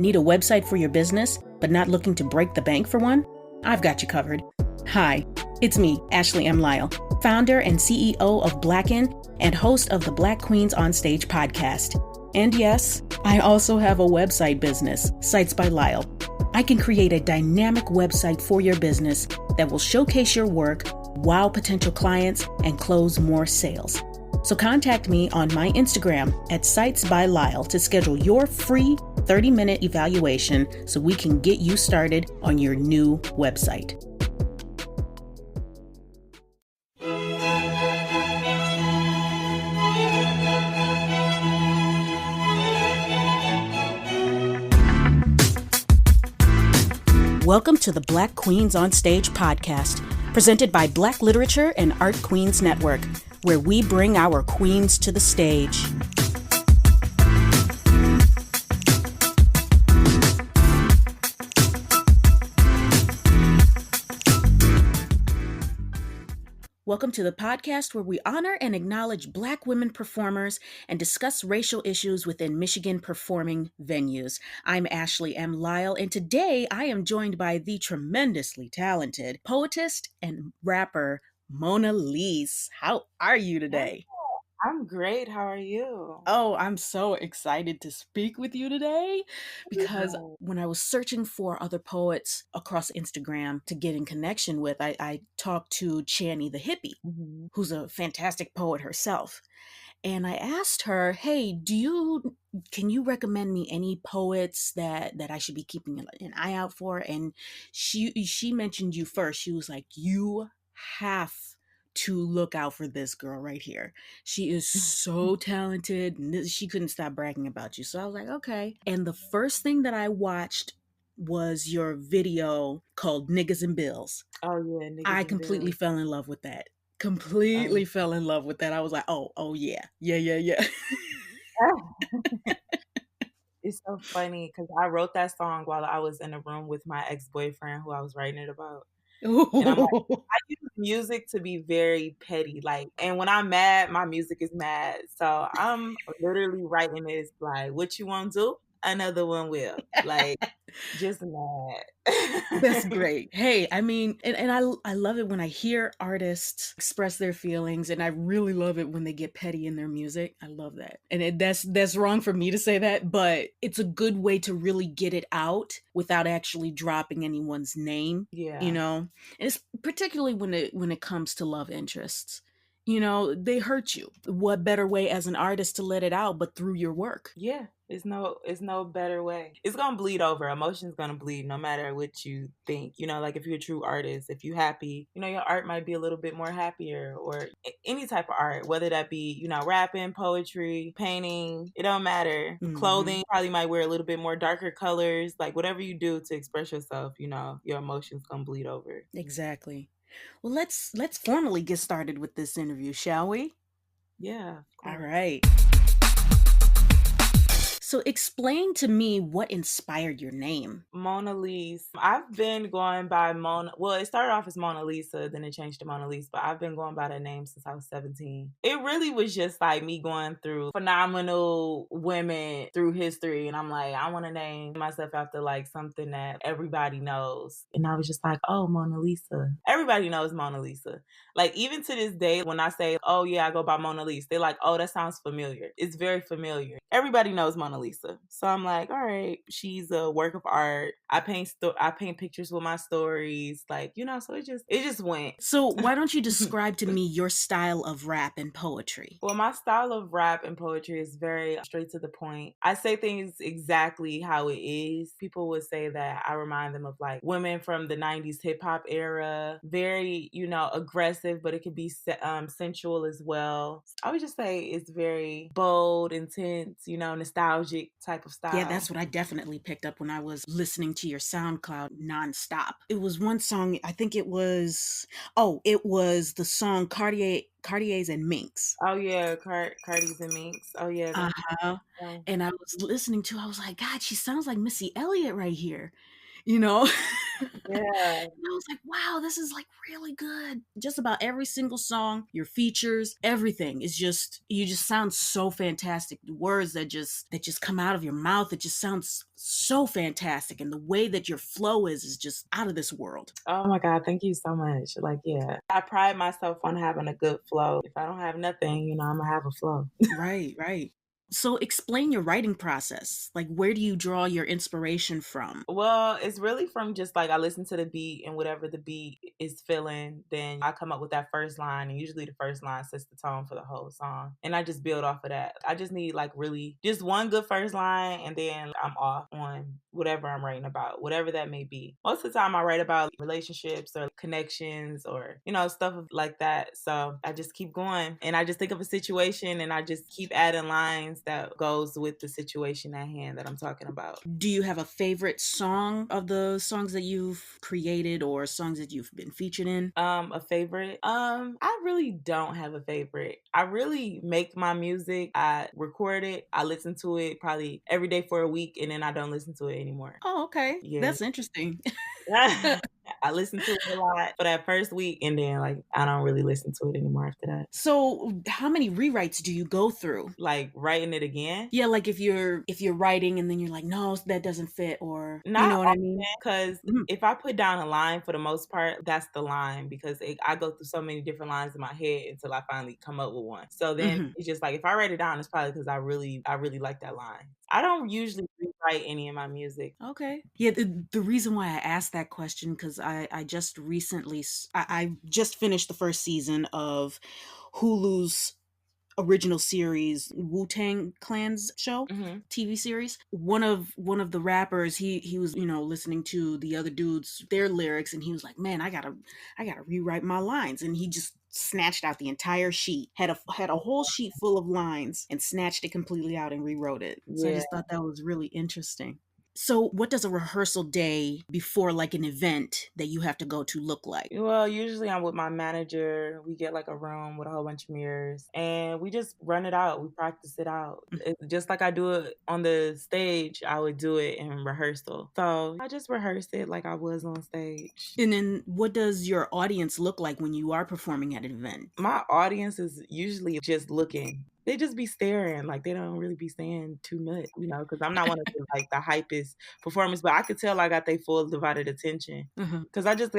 Need a website for your business, but not looking to break the bank for one? I've got you covered. Hi, it's me, Ashley M. Lyle, founder and CEO of BLAQN and host of the Black Queens on Stage podcast. And yes, I also have a website business, Sites by Lyle. I can create a dynamic website for your business that will showcase your work, wow potential clients, and close more sales. So contact me on my Instagram at Sites by Lyle to schedule your free 30-minute evaluation so we can get you started on your new website. Welcome to the Black Queens on Stage podcast, presented by Black Literature and Art Queens Network, where we bring our queens to the stage. Welcome to the podcast where we honor and acknowledge Black women performers and discuss racial issues within Michigan performing venues. I'm Ashley M. Lyle, and today I am joined by the tremendously talented poetess and rapper Monalyse. How are you today? I'm great. How are you? Oh, I'm so excited to speak with you today because when I was searching for other poets across Instagram to get in connection with, I talked to Channy the Hippie, who's a fantastic poet herself. And I asked her, hey, can you recommend me any poets that I should be keeping an eye out for? And she mentioned you first. She was like, you have to look out for this girl right here. She is so talented. She couldn't stop bragging about you. So I was like, okay. And the first thing that I watched was your video called Niggas and Bills. Oh yeah, Niggas I and completely Bills. fell in love with that. Completely fell in love with that. I was like, oh yeah. It's so funny because I wrote that song while I was in a room with my ex-boyfriend who I was writing it about. And I'm like, I use music to be very petty. And when I'm mad, my music is mad. So I'm literally writing this like, what you want to do? Another one will. Just mad. That's great. Hey, I mean, and I love it when I hear artists express their feelings, and I really love it when they get petty in their music. I love that. And that's wrong for me to say that, but it's a good way to really get it out without actually dropping anyone's name. Yeah. You know, and it's particularly when it comes to love interests. You know, they hurt you. What better way as an artist to let it out but through your work? Yeah, it's no better way. It's gonna bleed over. Emotion's gonna bleed no matter what you think. Like if you're a true artist, if you're happy, your art might be a little bit more happier, or any type of art, whether that be, rapping, poetry, painting, it don't matter. Clothing, probably might wear a little bit more darker colors. Like whatever you do to express yourself, your emotions gonna bleed over. Exactly. Well, let's formally get started with this interview, shall we? Yeah. All right. So explain to me what inspired your name. Monalyse. I've been going by Well, it started off as Mona Lisa, then it changed to Monalyse, but I've been going by that name since I was 17. It really was just like me going through phenomenal women through history, and I'm like, I want to name myself after like something that everybody knows. And I was just like, oh, Mona Lisa. Everybody knows Mona Lisa. Like even to this day, when I say, oh yeah, I go by Monalyse, they're like, oh, that sounds familiar. It's very familiar. Everybody knows Mona Lisa. So I'm like, all right, she's a work of art. I paint pictures with my stories. So it just went. So why don't you describe to me your style of rap and poetry? Well, my style of rap and poetry is very straight to the point. I say things exactly how it is. People would say that I remind them of like women from the 90s hip hop era. Very, aggressive, but it could be sensual as well. I would just say it's very bold, intense, nostalgic type of style. Yeah, that's what I definitely picked up when I was listening to your SoundCloud nonstop. It was one song, I think it was the song Cartiers and Minks. Oh yeah, Cardi's and Minks. Oh yeah. And I was listening to, I was like, God, she sounds like Missy Elliott right here. you know? Yeah. And I was like, wow, this is like really good. Just about every single song, your features, everything is just you just sound so fantastic. The words that just come out of your mouth, it just sounds so fantastic. And the way that your flow is just out of this world. Oh my God, thank you so much. Like, yeah. I pride myself on having a good flow. If I don't have nothing, I'm gonna have a flow. Right, right. So explain your writing process. Like where do you draw your inspiration from? Well, it's really from just like I listen to the beat and whatever the beat is feeling, then I come up with that first line. And usually the first line sets the tone for the whole song. And I just build off of that. I just need like really just one good first line and then I'm off on whatever I'm writing about, whatever that may be. Most of the time I write about relationships or connections or, stuff like that. So I just keep going and I just think of a situation and I just keep adding lines that goes with the situation at hand that I'm talking about. Do you have a favorite song of the songs that you've created or songs that you've been featured in? A favorite? I really don't have a favorite. I really make my music. I record it. I listen to it probably every day for a week, and then I don't listen to it anymore. Oh, okay. Yeah. That's interesting. I listen to it a lot for that first week, and then like I don't really listen to it anymore after that. So, how many rewrites do you go through? Like writing it again? Yeah, like if you're writing and then you're like, "No, that doesn't fit," or you Not know what I mean? because Mhm, if I put down a line for the most part, that's the line because I go through so many different lines in my head until I finally come up with one. So then mhm. it's just like if I write it down, it's probably because I really like that line. I don't usually rewrite any of my music. Okay. Yeah, the reason why I asked that question because I just recently I just finished the first season of Hulu's original series Wu-Tang Clan's show Hmm. TV series. One of the rappers, he was listening to the other dudes their lyrics and he was like, man, I gotta rewrite my lines, and he just snatched out the entire sheet, had a whole sheet full of lines and snatched it completely out and rewrote it. So I Yeah. just thought that was really interesting. So what does a rehearsal day before like an event that you have to go to look like? Well, usually I'm with my manager. We get like a room with a whole bunch of mirrors and we just run it out. We practice it out. Just like I do it on the stage, I would do it in rehearsal. So I just rehearse it like I was on stage. And then what does your audience look like when you are performing at an event? My audience is usually just looking. They just be staring, like they don't really be saying too much, because I'm not one of the like the hypest performers, but I could tell I got their full divided attention. Mhm. Cause I feel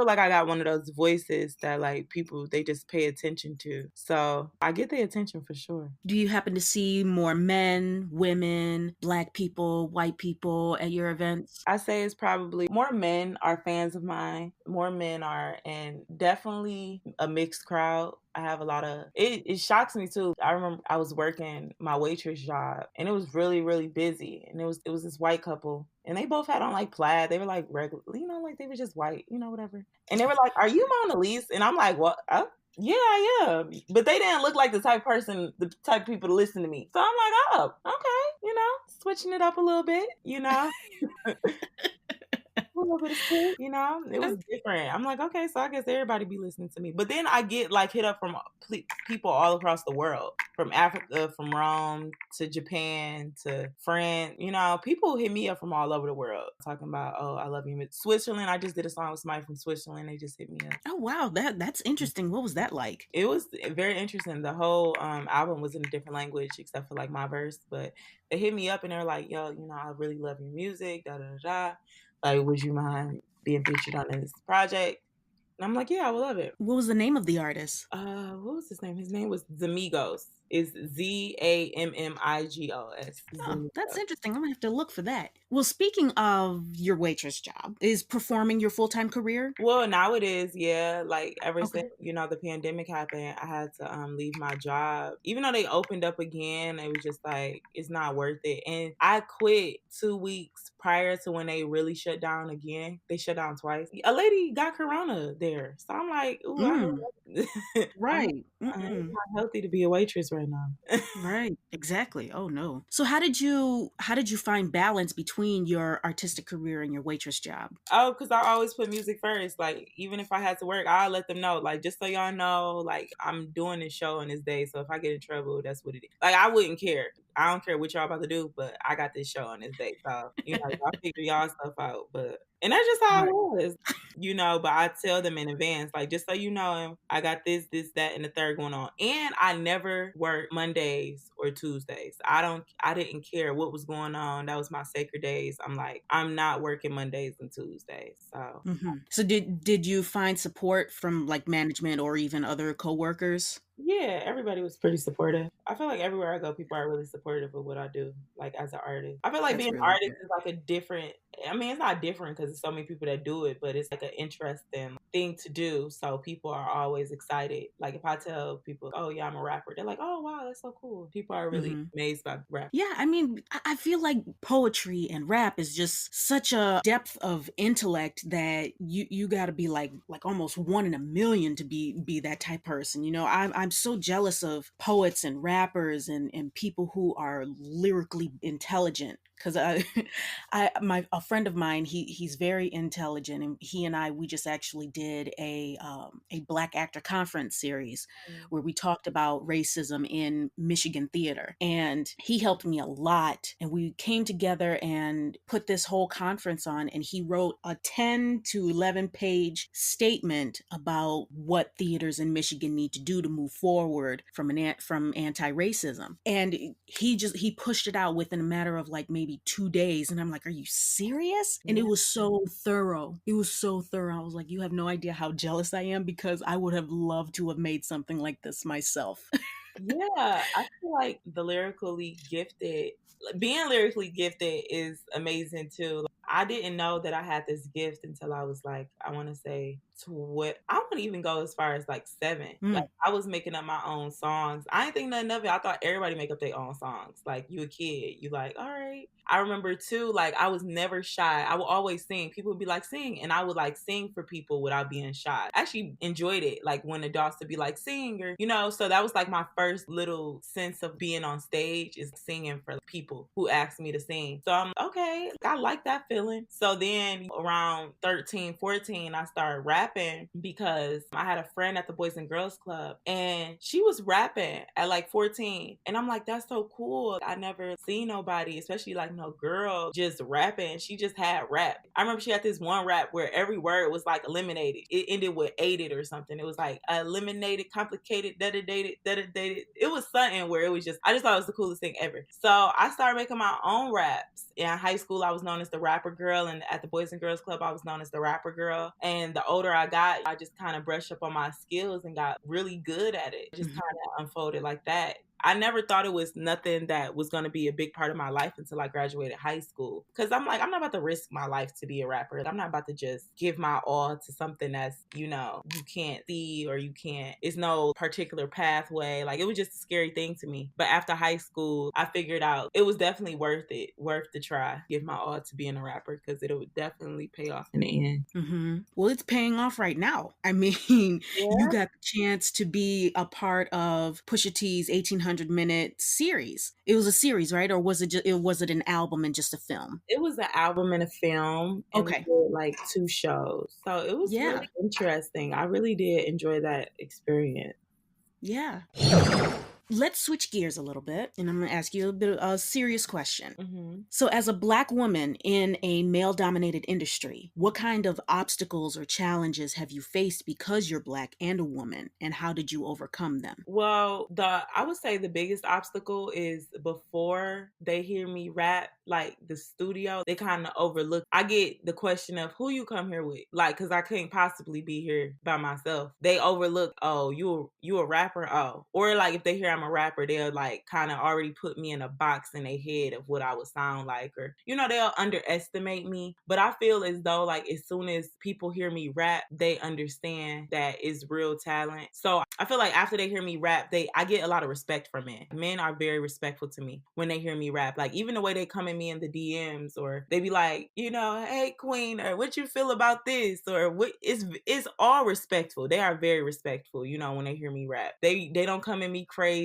like I got one of those voices that like people they just pay attention to. So I get their attention for sure. Do you happen to see more men, women, black people, white people at your events? I say it's probably more men are fans of mine. More men are, and definitely a mixed crowd. I have a lot of it shocks me too. I remember I was working my waitress job and it was really, really busy. And it was this white couple and they both had on like plaid. They were like regular, like they were just white, whatever. And they were like, "Are you Monalyse?" And I'm like, "What? Oh, yeah, I am." But they didn't look like the type of people to listen to me. So I'm like, "Oh, okay, switching it up a little bit, a little bit of spin, it was different. I'm like, okay, so I guess everybody be listening to me. But then I get like hit up from people all across the world, from Africa, from Rome to Japan to France. People hit me up from all over the world talking about, oh, I love you. Switzerland, I just did a song with somebody from Switzerland. They just hit me up. Oh wow, that's interesting. What was that like? It was very interesting. The whole album was in a different language except for like my verse, but they hit me up and they're like, yo, I really love your music, da da da da. Like, would you mind being featured on this project? And I'm like, yeah, I would love it. What was the name of the artist? What was his name? His name was Zamigos. It's Zammigos. Oh, that's Zamigos. interesting. I'm gonna have to look for that. Well, speaking of your waitress job, is performing your full-time career? Well, now it is, yeah. Like ever Okay. since the pandemic happened, I had to leave my job. Even though they opened up again, it was just like it's not worth it. And I quit 2 weeks prior to when they really shut down again. They shut down twice. A lady got corona there, so I'm like, ooh, I Mm, don't. right. It's Mm-mm. not healthy to be a waitress right now. Right. Exactly. Oh no. So how did you find balance between your artistic career and your waitress job? Oh, because I always put music first. Like, even if I had to work, I'll let them know. Like, just so y'all know, like, I'm doing this show on this day. So if I get in trouble, that's what it is. Like, I wouldn't care. I don't care what y'all about to do, but I got this show on this date. So, y'all figure y'all stuff out. And that's just how I Right. was, but I tell them in advance, like, just so you know, I got this, that, and the third going on. And I never work Mondays or Tuesdays. I didn't care what was going on. That was my sacred days. I'm like, I'm not working Mondays and Tuesdays. So So did you find support from like management or even other coworkers? yeah, everybody was pretty supportive. I feel like everywhere I go, people are really supportive of what I do, like as an artist. I feel like That's being an really artist good. is like a different, I mean, it's not different because there's so many people that do it, but it's like an interesting thing to do. So people are always excited. Like if I tell people, oh yeah, I'm a rapper, they're like, oh wow, that's so cool. People are really Hmm. amazed by rap. Yeah, I mean, I feel like poetry and rap is just such a depth of intellect that you got to be like almost one in a million to be that type person. I'm so jealous of poets and rappers and people who are lyrically intelligent because a friend of mine, he's very intelligent, and he and I, we just actually did a Black Actor Conference series Mm. where we talked about racism in Michigan theater. And he helped me a lot. And we came together and put this whole conference on. And he wrote a 10 to 11 page statement about what theaters in Michigan need to do to move forward from anti-racism. And he pushed it out within a matter of like maybe 2 days. And I'm like, are you serious? And it Yeah. was so thorough. It was so thorough. I was like, you have no idea how jealous I am because I would have loved to have made something like this myself. Yeah, I feel like being lyrically gifted is amazing too. Like, I didn't know that I had this gift until I was like, I want to say, I wouldn't even go as far as like 7. Like Mm, I was making up my own songs. I didn't think nothing of it. I thought everybody make up their own songs. Like you a kid, you like, all right. I remember too, like I was never shy. I would always sing. People would be like, sing. And I would like sing for people without being shy. I actually enjoyed it. Like when adults would be like, sing or, so that was like my first little sense of being on stage is singing for people who asked me to sing. So I'm okay. I like that feeling. So then around 13, 14, I started rapping because I had a friend at the Boys and Girls Club and she was rapping at like 14. And I'm like, that's so cool. I never seen nobody, especially like no girl just rapping. She just had rap. I remember she had this one rap where every word was like eliminated. It ended with aided or something. It was like eliminated, complicated, dedicated. It was something where it was just, I just thought it was the coolest thing ever. So I started making my own raps. In high school, I was known as the rapper girl. And at the Boys and Girls Club, I was known as the rapper girl. And the older I got, I just kind of brushed up on my skills and got really good at it. It just mhm. kind of unfolded like that. I never thought it was nothing that was going to be a big part of my life until I graduated high school. Because I'm like, I'm not about to risk my life to be a rapper. I'm not about to just give my all to something that's, you can't see or it's no particular pathway. Like it was just a scary thing to me. But after high school, I figured out it was definitely worth the try, give my all to being a rapper because it would definitely pay off in the end. Well, it's paying off right now. I mean, you Yeah. got the chance to be a part of Pusha T's 1800-minute series. It was a series, right? Or was it an album and just a film? It was an album and a film, and we Okay. did like 2 shows. So it was Yeah. really interesting. I really did enjoy that experience. Yeah. Let's switch gears a little bit, and I'm going to ask you a bit of a serious question. Hmm. So, as a Black woman in a male dominated industry, what kind of obstacles or challenges have you faced because you're Black and a woman, and how did you overcome them? Well, I would say the biggest obstacle is before they hear me rap, like the studio, they kind of overlook. I get the question of who you come here with, like, cause I couldn't possibly be here by myself. They overlook, oh, you a rapper, oh, or like if they hear I'm a rapper, they'll like kind of already put me in a box in their head of what I would sound like, or they'll underestimate me. But I feel as though like as soon as people hear me rap, they understand that it's real talent. So I feel like after they hear me rap, I get a lot of respect from men. Men are very respectful to me when they hear me rap. Like even the way they come at me in the DMs, or they be like, hey queen, or what you feel about this, or what it's all respectful. They are very respectful, when they hear me rap. They don't come at me crazy,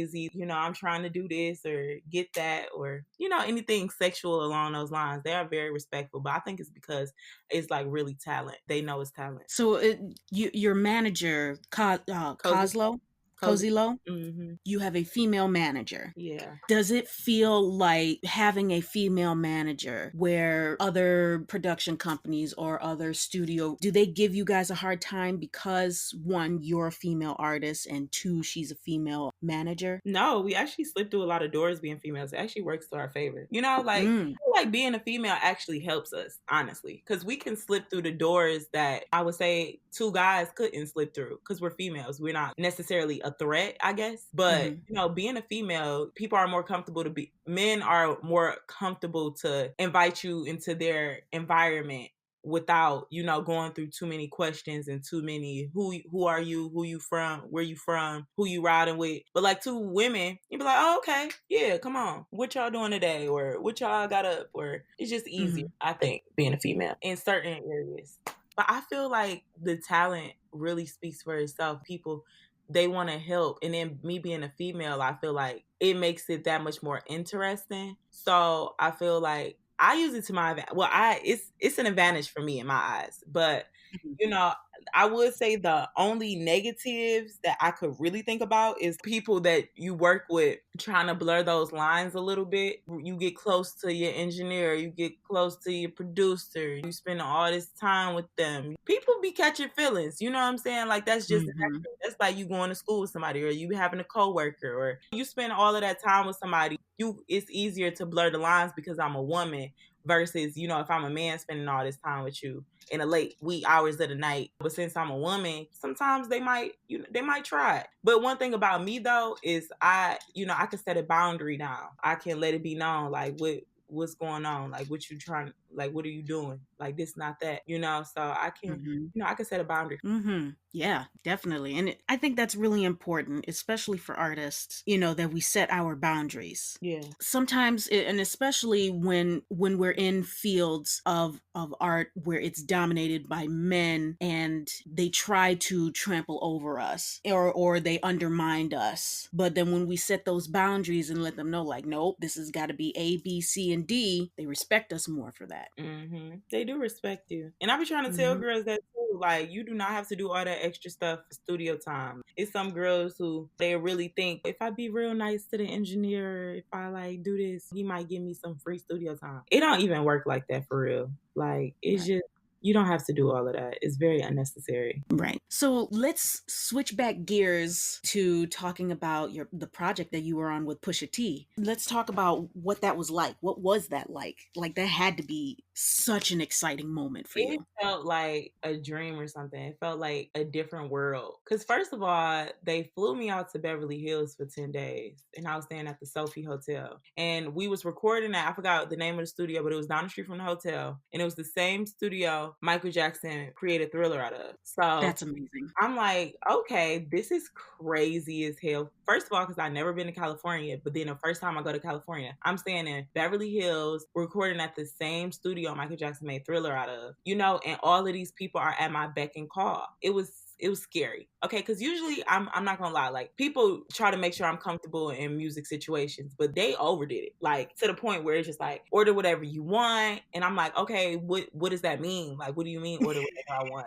I'm trying to do this or get that, or anything sexual along those lines. They are very respectful. But I think it's because it's like really talent. They know it's talent. So, your manager, Cozy. Coslo? Cozy. Cozy Low? Mm-hmm. You have a female manager. Yeah. Does it feel like having a female manager where other production companies or other studio, do they give you guys a hard time because one, you're a female artist and two, she's a female manager? No, we actually slip through a lot of doors being females. It actually works to our favor. You know, like, Mm, I feel like being a female actually helps us, honestly, because we can slip through the doors that I would say two guys couldn't slip through because we're females. We're not necessarily a threat, I guess. But, mhm, you know, being a female, people are more comfortable to be, men are more comfortable to invite you into their environment without, you know, going through too many questions and too many who are you, who you from, where you from, who you riding with. But like two women, you'd be like, oh, okay, yeah, come on, what y'all doing today, or what y'all got up, or it's just easier, mhm, I think, being a female in certain areas. But I feel like the talent really speaks for itself. People, they want to help, and then me being a female, I feel like it makes it that much more interesting. So I feel like I use it to my advantage. Well, it's an advantage for me in my eyes. But mhm, you know, I would say the only negatives that I could really think about is people that you work with trying to blur those lines a little bit. You get close to your engineer, you get close to your producer, you spend all this time with them. People be catching feelings, you know what I'm saying? Like that's just mhm, natural. That's like you going to school with somebody, or you having a coworker, or you spend all of that time with somebody. It's easier to blur the lines because I'm a woman versus, you know, if I'm a man spending all this time with you in the late wee hours of the night. But since I'm a woman, sometimes they might, you know, they might try it. But one thing about me though is I can set a boundary now. I can let it be known like what's going on, like what you trying, like what are you doing, like this not that, you know. So I can, mhm. I can set a boundary. Yeah, definitely. And I think that's really important, especially for artists, that we set our boundaries. Yeah. Sometimes, and especially when we're in fields of art where it's dominated by men and they try to trample over us or they undermine us. But then when we set those boundaries and let them know, like, nope, this has got to be A, B, C, and D, they respect us more for that. They do respect you. And I be trying to tell Hmm. girls that too. Like, you do not have to do all that extra stuff for studio time. It's some girls who they really think if I be real nice to the engineer, if I like do this, he might give me some free studio time. It don't even work like that for real. Like, it's Right. just, you don't have to do all of that. It's very unnecessary. Right. So let's switch back gears to talking about the project that you were on with Pusha T. Let's talk about what that was like. What was that like? Like that had to be such an exciting moment for It you. felt like a dream or something. It felt like a different world. Because, first of all, they flew me out to Beverly Hills for 10 days. And I was staying at the Sophie Hotel. And we was recording at, I forgot the name of the studio, but it was down the street from the hotel. And it was the same studio Michael Jackson created Thriller out of. So That's amazing. I'm like, okay, this is crazy as hell. First of all, because I've never been to California, but then the first time I go to California, I'm staying in Beverly Hills, recording at the same studio Michael Jackson made Thriller out of, and all of these people are at my beck and call. It was scary. Okay, because usually I'm not gonna lie, like people try to make sure I'm comfortable in music situations, but they overdid it, like to the point where it's just like order whatever you want, and I'm like, okay, what does that mean? Like, what do you mean order whatever I want?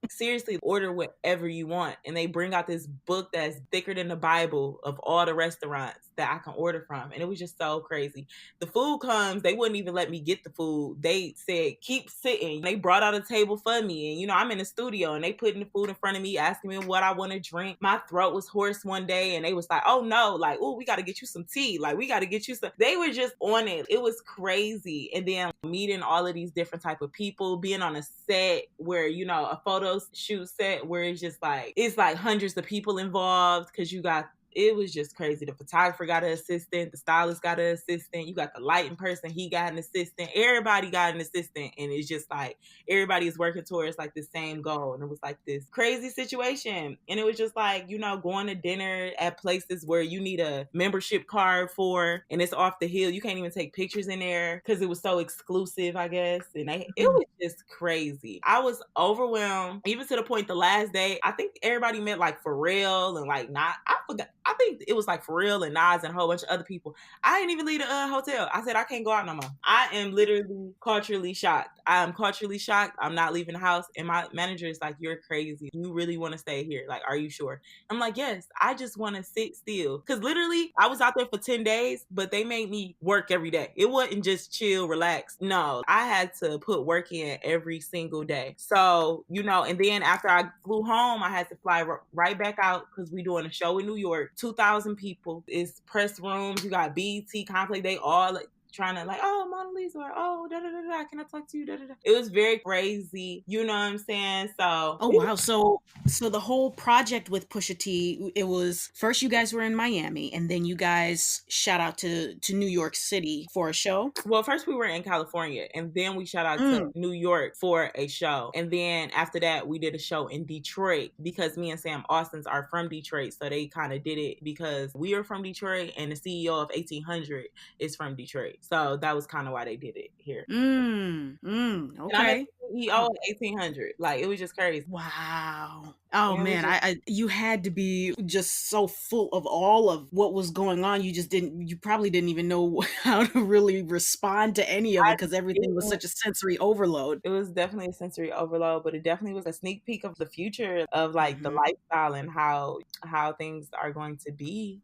Seriously, order whatever you want. And they bring out this book that's thicker than the Bible of all the restaurants that I can order from. And it was just so crazy. The food comes, they wouldn't even let me get the food. They said, keep sitting. They brought out a table for me. And, I'm in the studio and they putting the food in front of me, asking me what I want to drink. My throat was hoarse one day and they was like, oh no, like, oh, we got to get you some tea. Like, we got to get you some. They were just on it. It was crazy. And then meeting all of these different type of people, being on a set where, a photo shoot set where it's like hundreds of people involved because it was just crazy. The photographer got an assistant, the stylist got an assistant, you got the lighting person, he got an assistant, everybody got an assistant, and it's just like everybody is working towards like the same goal. And it was like this crazy situation. And it was just like, going to dinner at places where you need a membership card for, and it's off the hill. You can't even take pictures in there because it was so exclusive, I guess. And it was just crazy. I was overwhelmed, even to the point the last day, I think everybody met like Pharrell and like not, I forgot. I think it was like for real and Nas and a whole bunch of other people. I didn't even leave the hotel. I said I can't go out no more. I am literally culturally shocked. I am culturally shocked. I'm not leaving the house. And my manager is like, "You're crazy. You really want to stay here? Like, are you sure?" I'm like, "Yes. I just want to sit still." Because literally, I was out there for 10 days, but they made me work every day. It wasn't just chill, relax. No, I had to put work in every single day. So, and then after I flew home, I had to fly right back out because we doing a show in New York. 2,000 people. It's press rooms. You got BT, Complex. They all like trying to like, "Oh, Monalyse," or, "Oh, da da da da, can I talk to you?" Da da da. It was very crazy. You know what I'm saying? So Oh wow. So the whole project with Pusha T, it was first you guys were in Miami and then you guys shot out to New York City for a show. well, first we were in California, and then we shot out to Mm. New York for a show. And then after that, we did a show in Detroit because me and Sam Austins are from Detroit. So they kind of did it because we are from Detroit and the CEO of 1800 is from Detroit. So that was kind of why they did it here. And I met Okay. the CEO of 1800. Like, it was just crazy. Wow. Oh And it was man, just I you had to be just so full of all of what was going on. You probably didn't even know how to really respond to any of it I because everything was didn't such a sensory overload. it was definitely a sensory overload, but it definitely was a sneak peek of the future of like the Mhm. lifestyle and how things are going to be.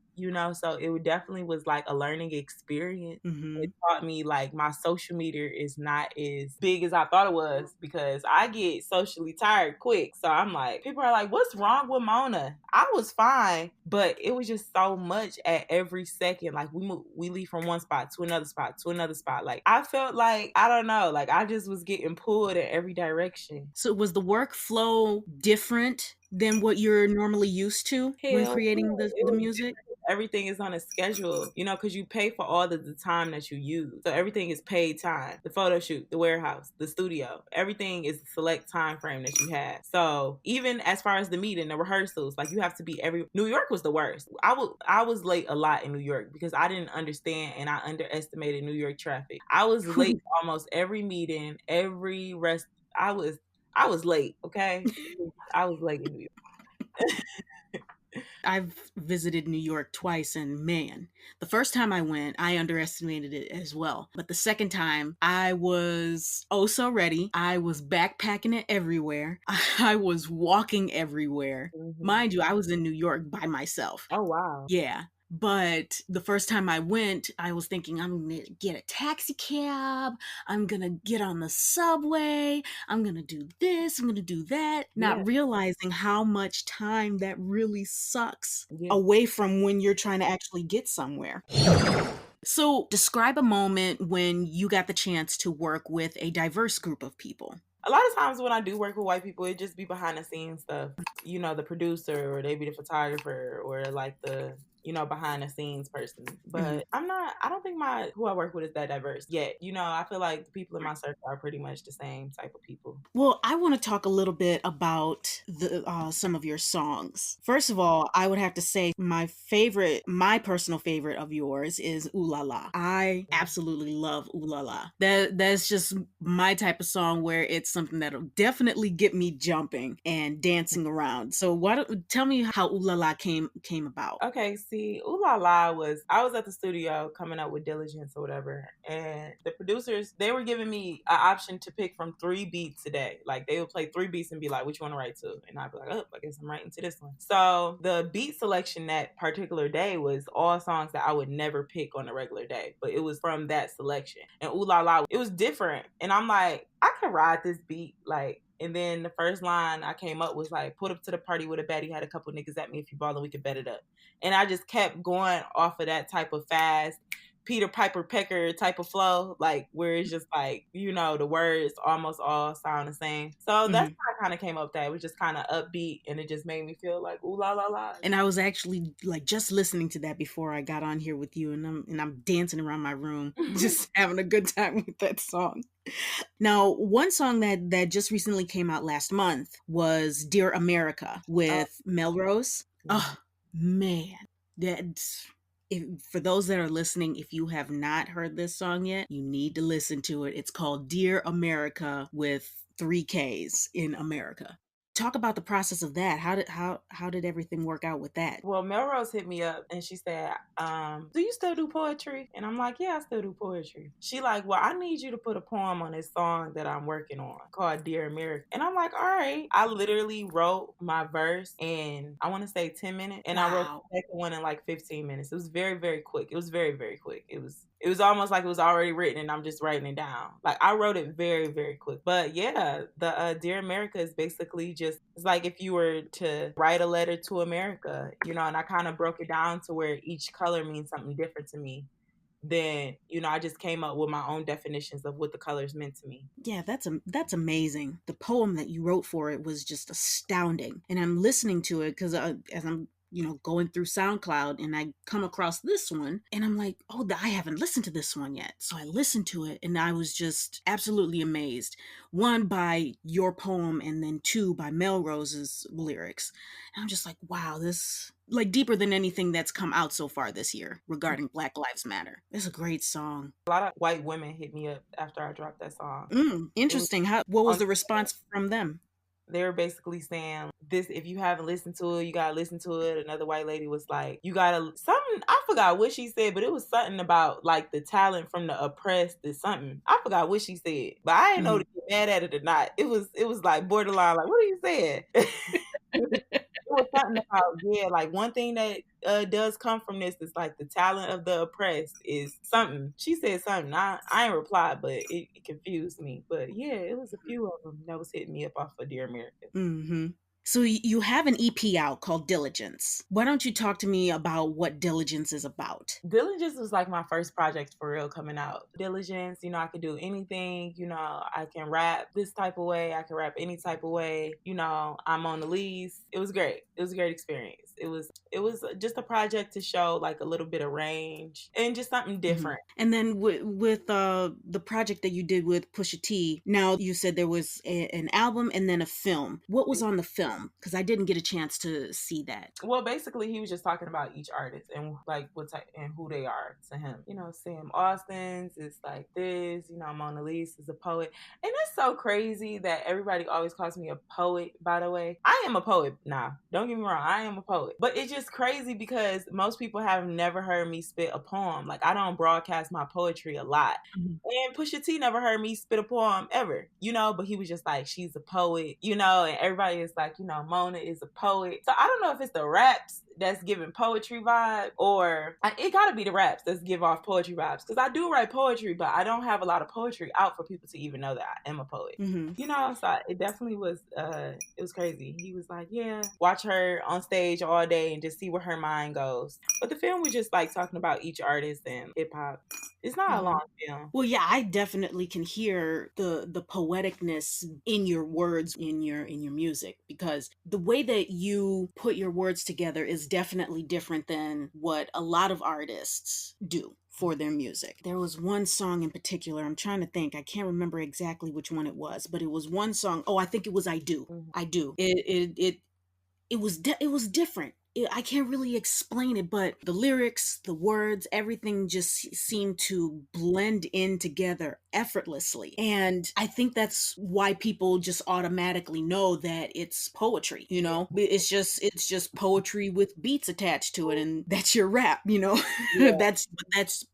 So it definitely was like a learning experience. It Mhm. taught me like my social media is not as big as I thought it was because I get socially tired quick. So I'm like, people are like, "What's wrong with Mona?" I was fine, but it was just so much at every second. Like we leave from one spot to another spot to another spot. Like I felt like I don't know, like I just was getting pulled in every direction. So was the workflow different than what you're normally used to when Hell, creating yeah, it the was music? different. Everything is on a schedule, because you pay for all of the time that you use. So everything is paid time. The photo shoot, the warehouse, the studio, everything is a select time frame that you have. So even as far as the meeting, the rehearsals, like you have to be New York was the worst. I was late a lot in New York because I didn't understand and I underestimated New York traffic. I was late almost every meeting, every rest. I was I was late, okay? I was late in New York. I've visited New York twice, and man, the first time I went, I underestimated it as well. But the second time, I was oh so ready. I was backpacking it everywhere. I was walking everywhere. Mhm. Mind you, I was in New York by myself. Oh, wow. Yeah. But the first time I went, I was thinking, I'm gonna get a taxi cab, I'm gonna get on the subway, I'm gonna do this, I'm gonna do that, Yeah, not realizing how much time that really sucks yeah. away from when you're trying to actually get somewhere. So, describe a moment when you got the chance to work with a diverse group of people. A lot of times when I do work with white people, it just be behind the scenes stuff. The producer or they be the photographer or like the behind the scenes person. Mhm. But I don't think my who I work with is that diverse yet. I feel like the people in my circle are pretty much the same type of people. Well, I want to talk a little bit about the some of your songs. First of all, I would have to say my personal favorite of yours is "Ooh La La." I absolutely love "Ooh La La." That's just my type of song where it's something that'll definitely get me jumping and dancing around. So, tell me how "Ooh La La" came about? Okay, see, Ooh La La I was at the studio coming up with Diligence or whatever, and the producers, they were giving me an option to pick from 3 beats a day. Like they would play 3 beats and be like, "Which one to write to?" And I'd be like, "Oh, I guess I'm writing to this one." So the beat selection that particular day was all songs that I would never pick on a regular day, but it was from that selection. And Ooh La La, it was different. And I'm like, I can ride this beat, like. And then the first line I came up was like, "Put up to the party with a baddie, had a couple niggas at me. If you ballin', we could bet it up." And I just kept going off of that type of fast Peter Piper Pecker type of flow, like where it's just like, the words almost all sound the same. So that's Mhm. how I kind of came up with that. It was just kind of upbeat and it just made me feel like, ooh la la la. And I was actually like just listening to that before I got on here with you, and I'm dancing around my room, just having a good time with that song. Now, one song that just recently came out last month was "Dear America" Oh, with Melrose. mhm. Oh man, that's for those that are listening, if you have not heard this song yet, you need to listen to it. It's called "Dear America" with 3 Ks in America. Talk about the process of that. How did everything work out with that? Well, Melrose hit me up and she said, do you still do poetry? And I'm like, yeah, I still do poetry. She like, well, I need you to put a poem on this song that I'm working on called Dear America. And I'm like, all right. I literally wrote my verse in, I want to say 10 minutes. And I wrote Wow. the second one in like 15 minutes. It was very, very quick. It was very, very quick. It was almost like it was already written and I'm just writing it down. Like I wrote it very, very quick. But yeah, the Dear America is basically just, it's like if you were to write a letter to America, you know, and I kind of broke it down to where each color means something different to me. Then, you know, I just came up with my own definitions of what the colors meant to me. Yeah, that's amazing. The poem that you wrote for it was just astounding. And I'm listening to it because as I'm going through SoundCloud and I come across this one and I'm like, oh, I haven't listened to this one yet. So I listened to it and I was just absolutely amazed. One, by your poem, and then two, by Melrose's lyrics. And I'm just like, wow, this like deeper than anything that's come out so far this year regarding Black Lives Matter. It's a great song. A lot of white women hit me up after I dropped that song. It was Interesting. What was on the response from them? they were basically saying this, if you haven't listened to it, you gotta listen to it. Another white lady was like, you gotta something, I forgot what she said, but it was something about like the talent from the oppressed is something. I forgot what she said. But I didn't know to get mad at it or not. It was like borderline, like, what are you saying? It was something about, yeah, like one thing that does come from this is like the talent of the oppressed is something. She said something. I ain't replied, but it confused me. But yeah, it was a few of them that was hitting me up off of Dear America. Mm-hmm. So you have an EP out called Diligence. Why don't you talk to me about what Diligence is about? Diligence was like my first project for real coming out. Diligence, you know, I could do anything. You know, I can rap this type of way. I can rap any type of way. You know, I'm on Monalyse. It was great. It was a great experience. It was just a project to show like a little bit of range and just something Mm-hmm. different. And then with the project that you did with Pusha T, now you said there was an album and then a film. What was on the film? Because I didn't get a chance to see that. Well, basically, he was just talking about each artist and like what type and who they are to him. You know, Sam Austin's is like this. You know, Monalyse is a poet, and it's so crazy that everybody always calls me a poet. By the way, I am a poet now. Don't get me wrong, I am a poet, but it's just crazy because most people have never heard me spit a poem. Like I don't broadcast my poetry a lot. And Pusha T never heard me spit a poem ever, you know, but he was just like, she's a poet, you know, and everybody is like, you know, Mona is a poet. So I don't know if it's the raps that's giving poetry vibe or it gotta be the raps that's give off poetry vibes. Cause I do write poetry, but I don't have a lot of poetry out for people to even know that I am a poet. Mm-hmm. You know, so it definitely was, it was crazy. He was like, yeah, watch her on stage all day and just see where her mind goes. But the film was just like talking about each artist and hip hop. It's not a long film. Well, yeah, I definitely can hear the poeticness in your words, in your music, because the way that you put your words together is definitely different than what a lot of artists do for their music. There was one song in particular, I'm trying to think, I can't remember exactly which one it was, but it was one song. Oh, I think it was I Do. Mhm. I Do. It was different. I can't really explain it, but the lyrics, the words, everything just seemed to blend in together effortlessly. And I think that's why people just automatically know that it's poetry, you know? It's just poetry with beats attached to it, and that's your rap, you know? Yeah. That's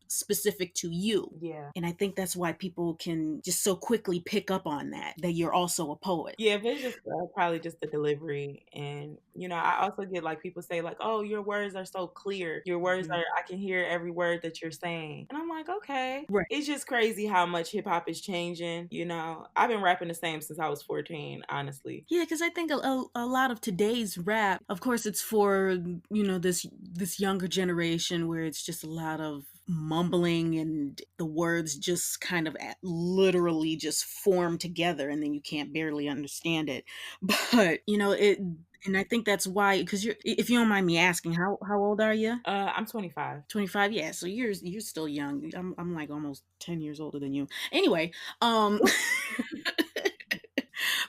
specific to you. Yeah. And I think that's why people can just so quickly pick up on that you're also a poet. Yeah, but it's just probably just the delivery. And, you know, I also get like people say, like, oh, your words are so clear. Your words are, I can hear every word that you're saying. And I'm like, okay. Right. It's just crazy how much hip hop is changing. You know, I've been rapping the same since I was 14, honestly. Yeah, because I think a lot of today's rap, of course, it's for, this younger generation where it's just a lot of mumbling and the words just kind of literally just form together and then you can't barely understand it. But, and I think that's why, because if you don't mind me asking, how old are you? I'm 25. 25, yeah. So you're still young. I'm like almost 10 years older than you. Anyway,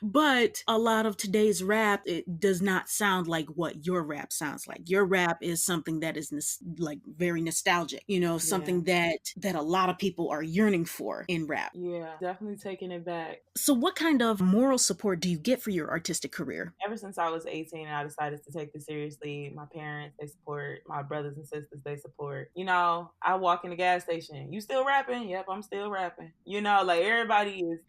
but But a lot of today's rap, it does not sound like what your rap sounds like. Your rap is something that is like very nostalgic, you know, something that a lot of people are yearning for in rap. Yeah, definitely taking it back. So what kind of moral support do you get for your artistic career? Ever since I was 18 and I decided to take this seriously, my parents, they support, my brothers and sisters, they support. You know, I walk in the gas station, you still rapping? Yep, I'm still rapping. You know, like everybody is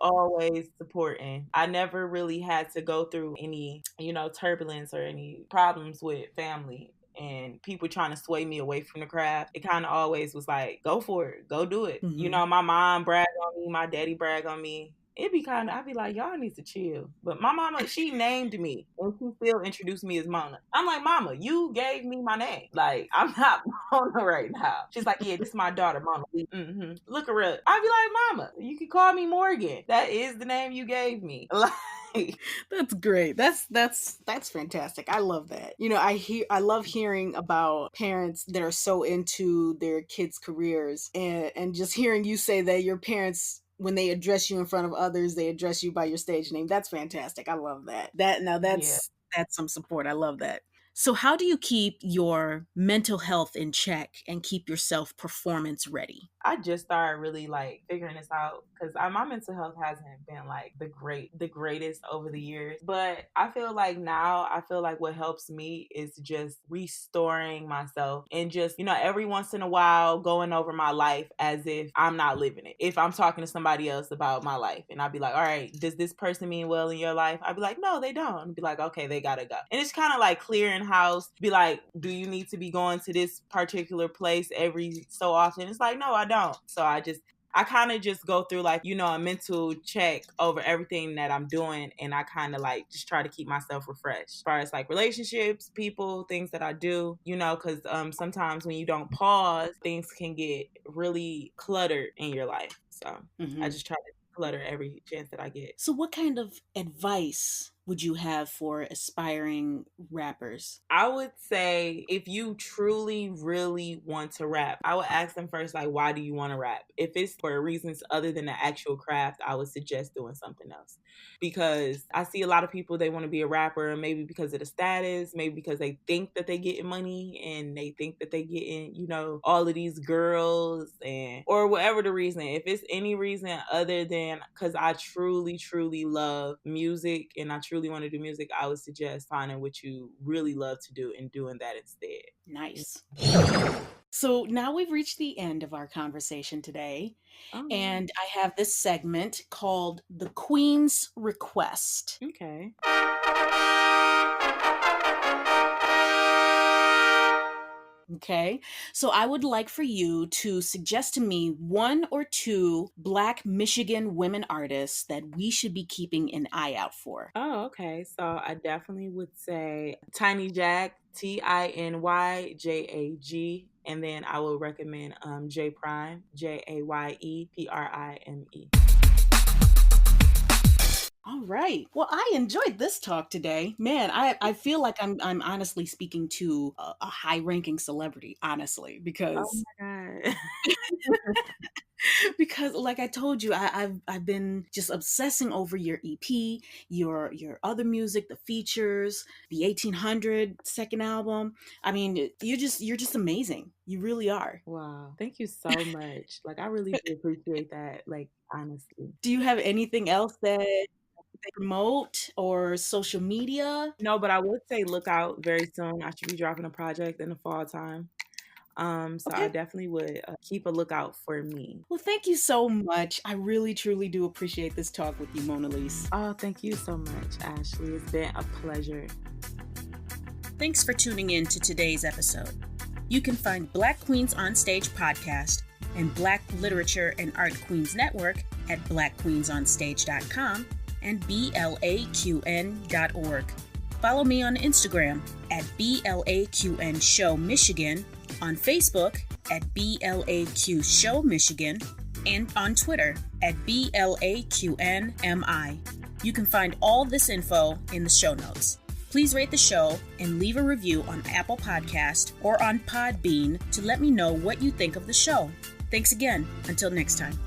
always supporting. I never really had to go through any, you know, turbulence or any problems with family and people trying to sway me away from the craft. It kind of always was like, go for it, go do it. You know, my mom bragged on me, my daddy bragged on me. It'd be kind of, I'd be like, y'all need to chill. But my mama, she named me and she still introduced me as Mona. I'm like, Mama, you gave me my name. Like, I'm not Mona right now. She's like, yeah, this is my daughter, Mona. Look her up. I'd be like, Mama, you can call me Morgan. That is the name you gave me. Like, that's great. That's fantastic. I love that. You know, I love hearing about parents that are so into their kids' careers and just hearing you say that your parents, when they address you in front of others, they address you by your stage name. That's fantastic. I love that. That's some support. I love that. So how do you keep your mental health in check and keep yourself performance ready? I just started really like figuring this out because my mental health hasn't been like the greatest over the years. But I feel like now, what helps me is just restoring myself and just, you know, every once in a while going over my life as if I'm not living it. If I'm talking to somebody else about my life and I'd be like, all right, does this person mean well in your life? I'd be like, no, they don't. I'd be like, okay, they gotta go. And it's kind of like clearing house. Be like, do you need to be going to this particular place every so often? It's like, no, I don't. So I kind of just go through like, you know, a mental check over everything that I'm doing. And I kind of like just try to keep myself refreshed as far as like relationships, people, things that I do, you know, because sometimes when you don't pause, things can get really cluttered in your life. So I just try to clutter every chance that I get. So what kind of advice would you have for aspiring rappers? I would say if you truly, really want to rap, I would ask them first, like, why do you want to rap? If it's for reasons other than the actual craft, I would suggest doing something else. Because I see a lot of people, they want to be a rapper, maybe because of the status, maybe because they think that they getting money and they think that they getting, you know, all of these girls or whatever the reason. If it's any reason other than because I truly, truly love music and I truly want to do music, I would suggest finding what you really love to do and doing that instead. Nice. So now we've reached the end of our conversation today. And I have this segment called The Queen's Request. Okay. Okay, so I would like for you to suggest to me one or two Black Michigan women artists that we should be keeping an eye out for. Oh, okay. So I definitely would say Tiny Jack, TinyJag, and then I will recommend J Prime, JAYEPRIME. All right. Well, I enjoyed this talk today. Man, I feel like I'm honestly speaking to a high-ranking celebrity, honestly, because Oh my God. because like I told you, I've been just obsessing over your EP, your other music, the features, the 1800 second album. I mean, you're just amazing. You really are. Wow. Thank you so much. Like, I really do appreciate that. Like, honestly. Do you have anything else that they promote or social media? No, but I would say look out very soon. I should be dropping a project in the fall time. So I definitely would keep a lookout for me. Well, thank you so much. I really, truly do appreciate this talk with you, Monalyse. Oh, thank you so much, Ashley. It's been a pleasure. Thanks for tuning in to today's episode. You can find Black Queens on Stage podcast and Black Literature and Art Queens Network at blackqueensonstage.com and blaqn.org. Follow me on Instagram at BLAQN Show Michigan, on Facebook at BLAQ Show Michigan, and on Twitter at BLAQNMI. You can find all this info in the show notes. Please rate the show and leave a review on Apple Podcast or on Podbean to let me know what you think of the show. Thanks again. Until next time.